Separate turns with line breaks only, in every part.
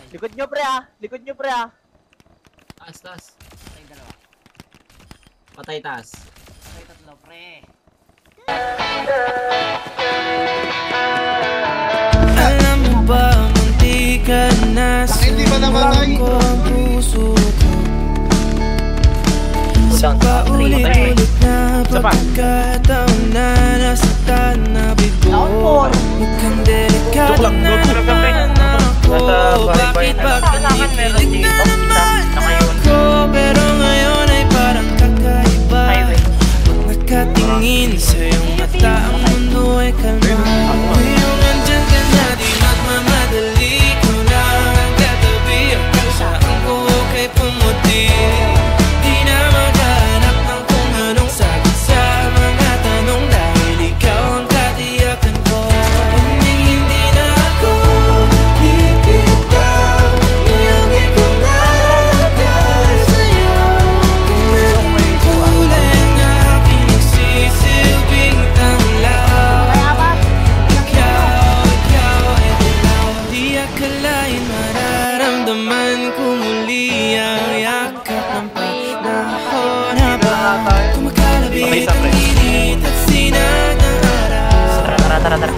Likod nyo pre ah. Likod nyo pre ah.
Taas, taas.
Patay dalawa.
Patay taas.
Patay tatlo, pre.
Alam mo ba, munti ka na sumubok ko ang puso ko. Sa paulit-ulit na pagkakataon na nasaktan na bigo. Mukhang delikado na naman ako. Bakit pagkanipilig na naman ako? Pero ngayon ay parang kakaiba. Pag nakatingin sa iyong mata, ang mundo ay kalma. Ngayong andyan ka na, di magmamadali. Ko lang ang katabi, ang kusaan ko kay pumuti. Di na maghanap ng kung anong sagot sa mga tanong, dahil ikaw ang katiyakan ko. Hindi na ako bibitaw, iyong ikaw na dahil sa'yo. Kung anong kulay ang aking nagsisilbing tanglaw. Ikaw ay dilaw. Di akalain mararamdaman ko muli ang yakap ng panahon habang kumakalabit ang init at sinag ng araw.
Tara.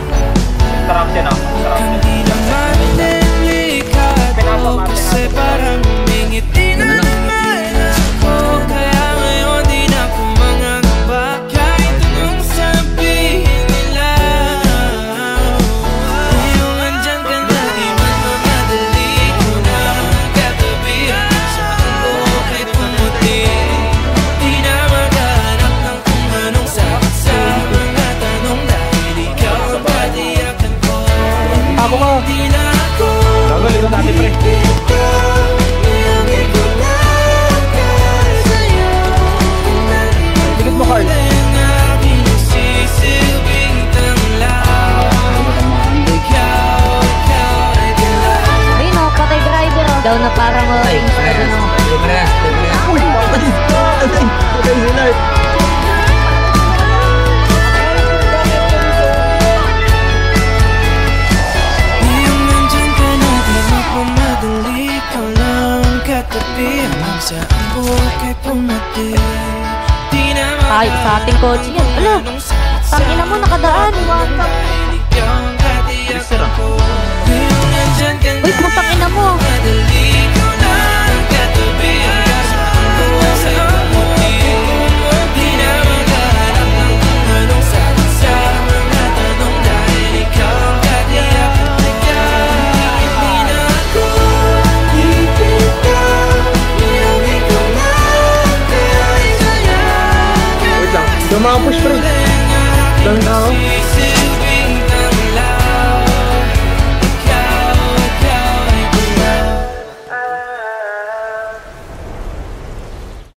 Sarap din ako.
Hindi naman delikado kasi parang humingiti na naman ako. Kaya ngayon di na ako mangangamba kahit anong sabihin nila. Ngayong andyan ka na, di magmamadali. Ko na ang katabi, ang saan ko kay pumuti. Di na maghanap ng kung anong sagot sa mga tanong, dahil ikaw ang katiyakan ko.
Ako mo.
Di na ako
Gagawin natin pre.
bibitaw, iyong ikaw na dahil sa'yo.
Likod mo Carl.
Ang aking nagsisilbing tanglaw. Ikaw ay dilaw.
Ayun o, patay driver o. Daw na parang orange pa rin o.
Ngayong nandyan ka na, di magmamadali. Ikaw lang ang katabi, hanggang saan buhay kay pumuti. Di na
Ay, sa ating kotse yan. Ala, tangina mo nakadaan. Uy, putang ina mo.
Wait lang. Dumapush pre. Lang ako.